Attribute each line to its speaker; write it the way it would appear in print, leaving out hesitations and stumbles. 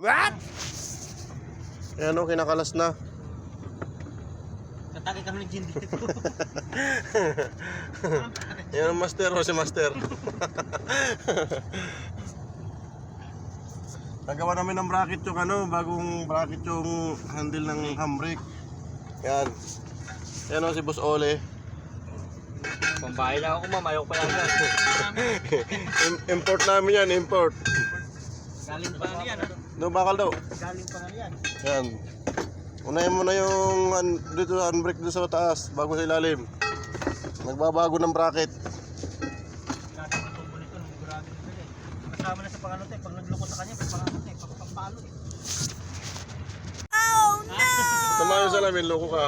Speaker 1: What? Ayan o, kinakalas na.
Speaker 2: Natagay kami ng gin dito.
Speaker 1: Yan ang master o si master. Nagawa namin ng bracket yung bagong bracket yung handle ng handbrake. Yan. Yan o si Boss Ole.
Speaker 2: Pambahay lang ako, ma'am. Ayoko pa lang yan.
Speaker 1: Import namin yan, import.
Speaker 2: Galing pa nga yan, ha?
Speaker 1: No, bakal daw.
Speaker 2: Galing pa nga yan.
Speaker 1: Yan. Unahin mo na yung dito handbrake dito sa taas bago sa ilalim. Nagbabago ng bracket.
Speaker 2: Kasi ang tubo nito, nagurado nito eh. Kasama na sa pangano tayo, pag nagloko sa kanya, may pangano tayo, papapalo eh.
Speaker 1: Tama yung salamin, loko ka.